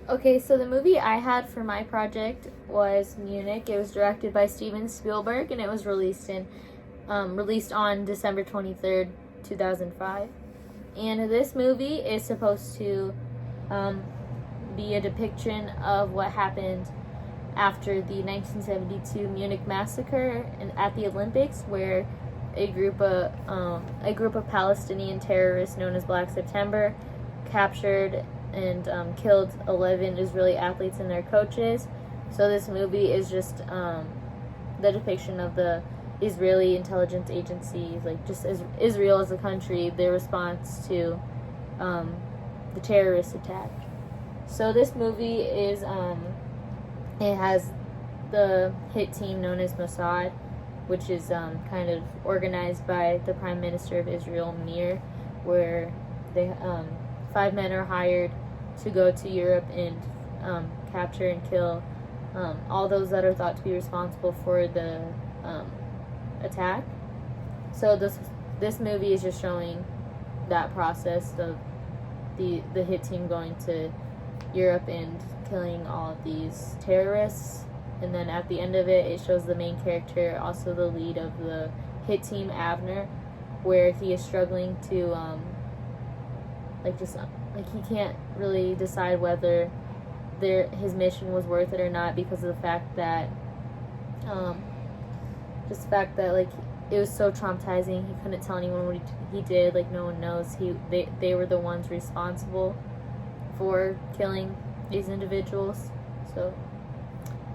Okay, so the movie I had for my project was Munich. It was directed by Steven Spielberg, and it was released on December 23rd, 2005. And this movie is supposed to be a depiction of what happened after the 1972 Munich massacre at the Olympics, where a group of Palestinian terrorists known as Black September captured and killed 11 Israeli athletes and their coaches. So this movie is just the depiction of the Israeli intelligence agency, like just as Israel as a country, their response to the terrorist attack. So this movie is it has the hit team known as Mossad, which is kind of organized by the Prime Minister of Israel, Mir, where they 5 men are hired to go to Europe and capture and kill all those that are thought to be responsible for the attack. So this movie is just showing that process of the hit team going to Europe and killing all of these terrorists. And then at the end of it, it shows the main character, also the lead of the hit team, Avner, where he is struggling to he can't really decide whether his mission was worth it or not, because of the fact that it was so traumatizing. He couldn't tell anyone what he did. Like, no one knows. They were the ones responsible for killing these individuals. So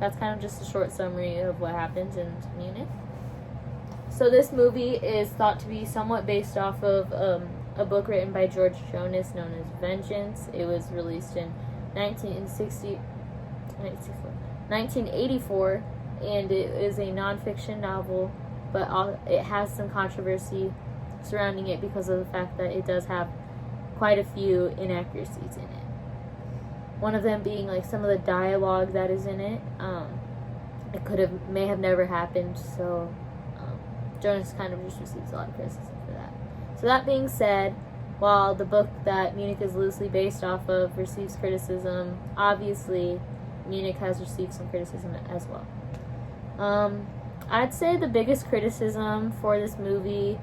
that's kind of just a short summary of what happened in Munich. So this movie is thought to be somewhat based off of a book written by George Jonas known as Vengeance. It was released in 1984, and it is a nonfiction novel, but it has some controversy surrounding it because of the fact that it does have quite a few inaccuracies in it. One of them being like some of the dialogue that is in it. It may have never happened, so Jonas kind of just receives a lot of criticism for that. So that being said, while the book that Munich is loosely based off of receives criticism, obviously Munich has received some criticism as well. I'd say the biggest criticism for this movie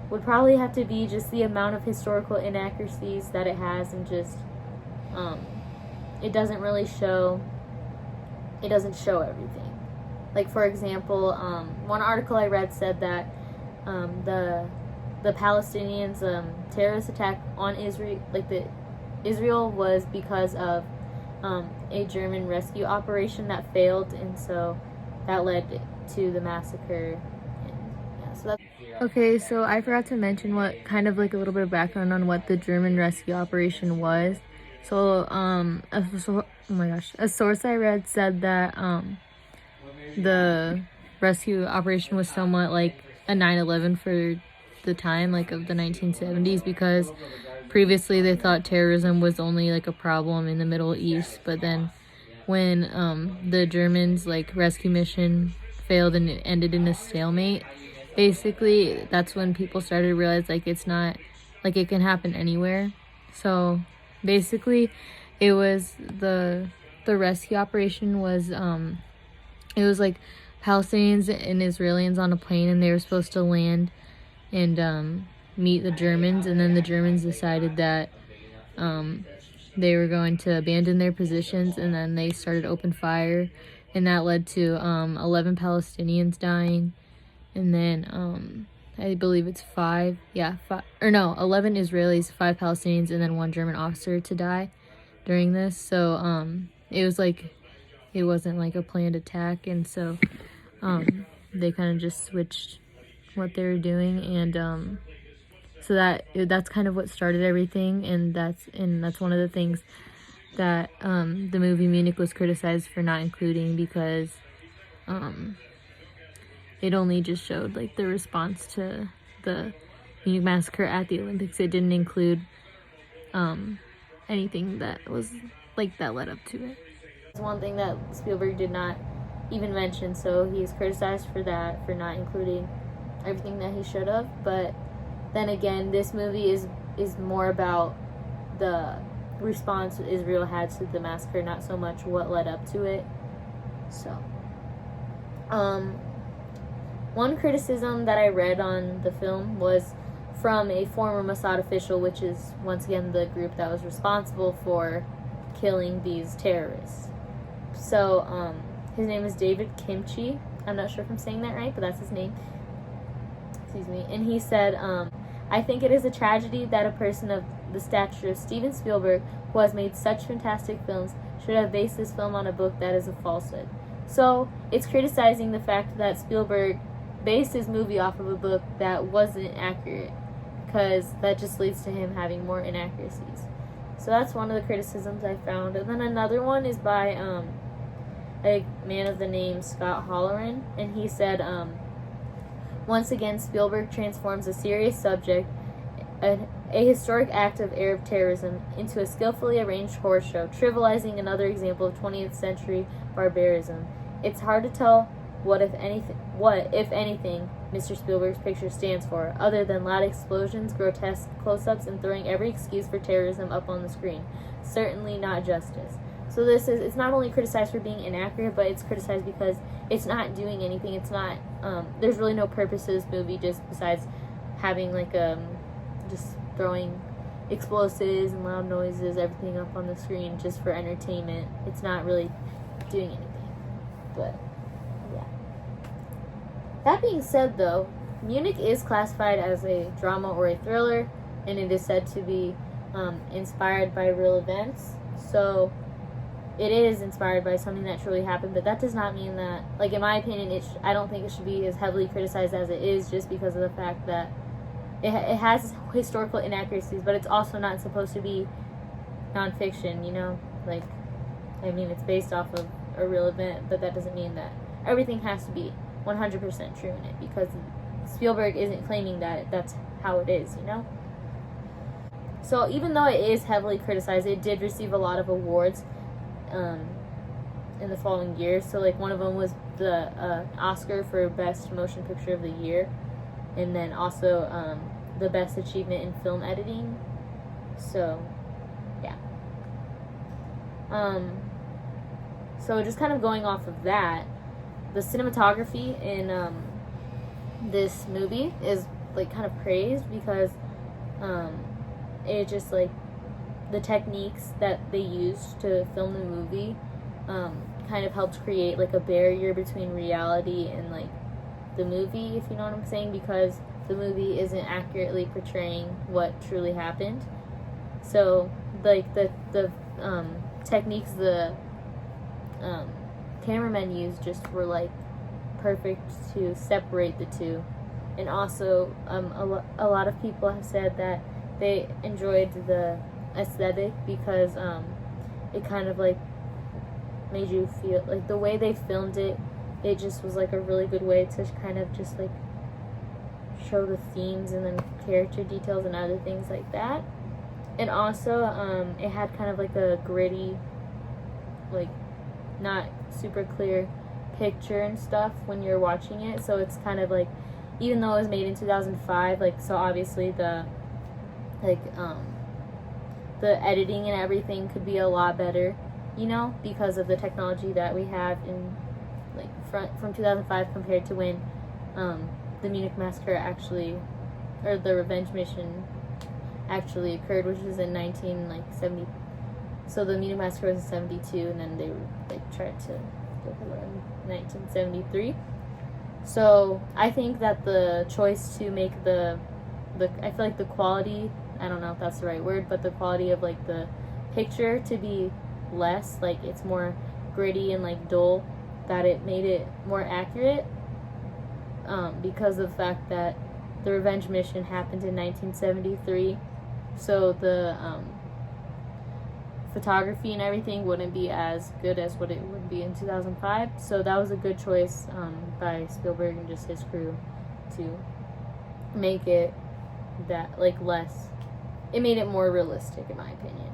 would probably have to be just the amount of historical inaccuracies that it has, and just it doesn't show everything. Like, for example, one article I read said that the Palestinians' terrorist attack on Israel was because of a German rescue operation that failed, and so that led to the massacre. Okay, so I forgot to mention what kind of like a little bit of background on what the German rescue operation was. So, a source I read said that the rescue operation was somewhat like a 9/11 for the time, like of the 1970s, because previously they thought terrorism was only like a problem in the Middle East, but then when the Germans like rescue mission failed and it ended in a stalemate, basically that's when people started to realize like it's not like it can happen anywhere. So basically it was the rescue operation was it was like Palestinians and Israelis on a plane, and they were supposed to land and meet the Germans, and then the Germans decided that they were going to abandon their positions, and then they started open fire, and that led to 11 Palestinians dying, and then I believe it's 11 Israelis, 5 Palestinians, and then 1 German officer to die during this. So it was like, it wasn't like a planned attack, and so they kind of just switched what they were doing, and so that's kind of what started everything, and that's one of the things that the movie Munich was criticized for not including, because it only just showed like the response to the Munich massacre at the Olympics. It didn't include anything that was like that led up to it. It's one thing that Spielberg did not even mention, so he's criticized for that, for not including everything that he should have. But then again, this movie is more about the response Israel had to the massacre, not so much what led up to it. So, one criticism that I read on the film was from a former Mossad official, which is once again the group that was responsible for killing these terrorists. So, his name is David Kimchi. I'm not sure if I'm saying that right, but that's his name. Excuse me. And he said, I think it is a tragedy that a person of the stature of Steven Spielberg, who has made such fantastic films, should have based this film on a book that is a falsehood. So, it's criticizing the fact that Spielberg based his movie off of a book that wasn't accurate, because that just leads to him having more inaccuracies. So that's one of the criticisms I found. And then another one is by a man of the name Scott Halloran, and he said, once again, Spielberg transforms a serious subject, a historic act of Arab terrorism, into a skillfully arranged horror show, trivializing another example of 20th century barbarism. It's hard to tell what, if anything, Mr. Spielberg's picture stands for, other than loud explosions, grotesque close-ups, and throwing every excuse for terrorism up on the screen. Certainly not justice. So it's not only criticized for being inaccurate, but it's criticized because it's not doing anything. It's not, there's really no purpose to this movie just besides having just throwing explosives and loud noises, everything up on the screen just for entertainment. It's not really doing anything. But, yeah. That being said, though, Munich is classified as a drama or a thriller, and it is said to be inspired by real events. So, it is inspired by something that truly happened, but that does not mean that, in my opinion, I don't think it should be as heavily criticized as it is, just because of the fact that it has historical inaccuracies, but it's also not supposed to be nonfiction, it's based off of a real event, but that doesn't mean that everything has to be 100% true in it, because Spielberg isn't claiming that that's how it is, So even though it is heavily criticized, it did receive a lot of awards in the following year. So one of them was the Oscar for Best Motion Picture of the Year, and then also the Best Achievement in Film Editing. So yeah. So just kind of going off of that, the cinematography in this movie is kind of praised, because it just the techniques that they used to film the movie kind of helped create a barrier between reality and the movie, if you know what I'm saying, because the movie isn't accurately portraying what truly happened. So the techniques the cameramen used just were perfect to separate the two. And also a lot of people have said that they enjoyed the aesthetic because it kind of made you feel the way they filmed it. It just was a really good way to kind of just show the themes and then character details and other things like that. And also it had kind of a gritty, not super clear picture and stuff when you're watching it. So it's kind of even though it was made in 2005, so obviously the editing and everything could be a lot better, because of the technology that we have in from 2005 compared to when the Munich massacre or the revenge mission actually occurred, which was in 1970. So the Munich massacre was in 72, and then they tried to go for it in 1973. So I think that the choice to make I feel the quality, I don't know if that's the right word, but the quality of the picture to be less, it's more gritty and dull, that it made it more accurate, because of the fact that the revenge mission happened in 1973. So the photography and everything wouldn't be as good as what it would be in 2005. So that was a good choice by Spielberg and just his crew to make it that less. It made it more realistic, in my opinion.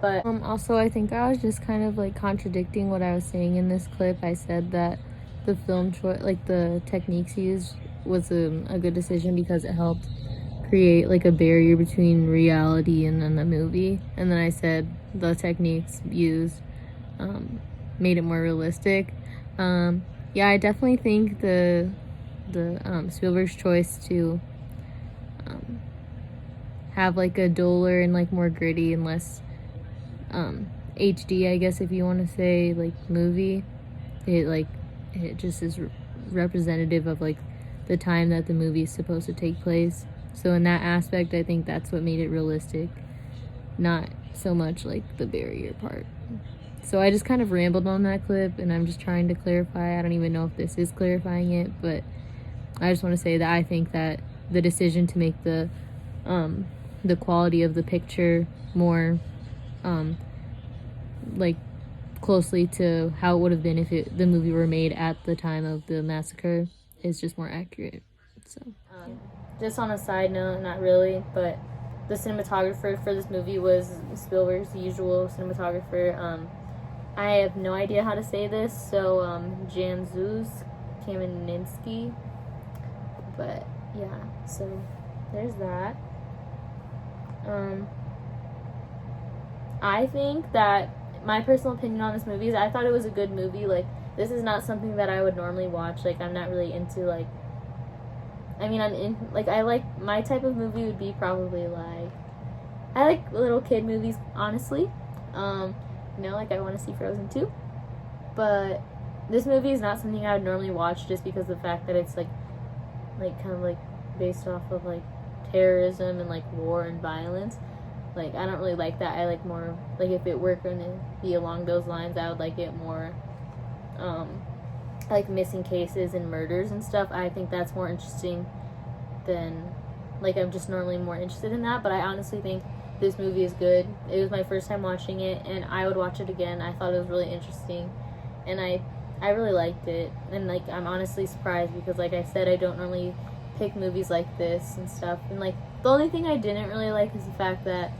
But also, I think I was just kind of contradicting what I was saying in this clip. I said that the film choice, the techniques used, was a good decision because it helped create like a barrier between reality and then the movie. And then I said the techniques used made it more realistic. Yeah, I definitely think the Spielberg's choice to have like a duller and like more gritty and less HD, I guess if you want to say, like movie, it just is representative of like the time that the movie is supposed to take place. So in that aspect, I think that's what made it realistic, not so much like the barrier part. So I just kind of rambled on that clip, and I'm just trying to clarify. I don't even know if this is clarifying it, but I just want to say that I think that the decision to make the quality of the picture more like closely to how it would have been if the movie were made at the time of the massacre is just more accurate. So yeah. Just on a side note, not really, but the cinematographer for this movie was Spielberg's usual cinematographer. I have no idea how to say this, so Janusz Kaminski. But yeah, so there's that. I think that my personal opinion on this movie is I thought it was a good movie. Like, this is not something that I would normally watch. Like, I'm not really into, like, I mean, I like, my type of movie would be probably, like, I like little kid movies, honestly. Like, I want to see Frozen 2. But this movie is not something I would normally watch just because of the fact that it's, like, kind of, like, based off of, like, terrorism and, like, war and violence. Like, I don't really like that. I like more, like, if it were going to be along those lines, I would like it more, like, missing cases and murders and stuff. I think that's more interesting than, like, I'm just normally more interested in that. But I honestly think this movie is good. It was my first time watching it, and I would watch it again. I thought it was really interesting, and I really liked it. And, like, I'm honestly surprised because, like I said, I don't normally pick movies like this and stuff. And, like, the only thing I didn't really like is the fact that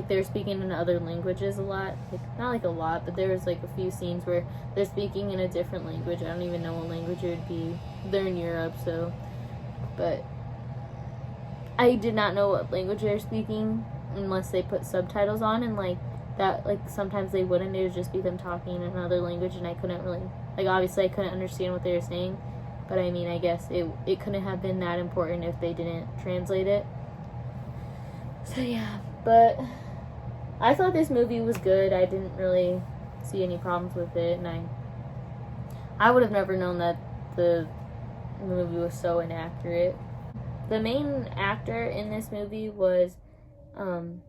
they're speaking in other languages a lot. Like, not like a lot, but there was like a few scenes where they're speaking in a different language. I don't even know what language it would be. They're in Europe, so, but I did not know what language they were speaking unless they put subtitles on, and like that, like sometimes they wouldn't. It would just be them talking in another language, and I couldn't really, like, obviously I couldn't understand what they were saying, but I mean, I guess it couldn't have been that important if they didn't translate it. So yeah, but I thought this movie was good. I didn't really see any problems with it, and I would have never known that the movie was so inaccurate. The main actor in this movie was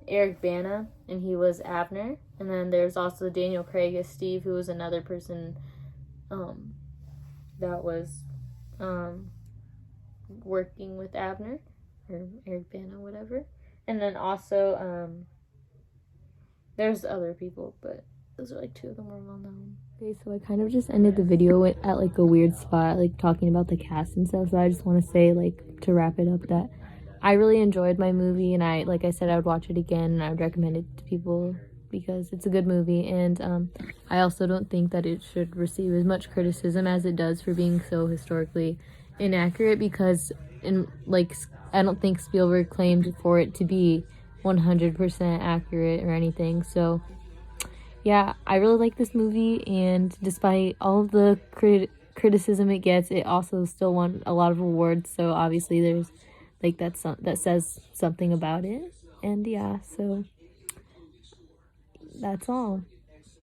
Eric Bana, and he was Abner. And then there's also Daniel Craig as Steve, who was another person that was working with Abner, or Eric Bana, whatever. And then also, there's other people, but those are like two of them more well known. Okay, so I kind of just ended the video at like a weird spot, like talking about the cast and stuff. So I just want to say, like, to wrap it up, that I really enjoyed my movie, and like I said, I would watch it again, and I would recommend it to people because it's a good movie. And I also don't think that it should receive as much criticism as it does for being so historically inaccurate, because I don't think Spielberg claimed for it to be 100% accurate or anything. So yeah, I really like this movie, and despite all of the criticism it gets, it also still won a lot of awards. So obviously there's like that says something about it. And yeah, so that's all.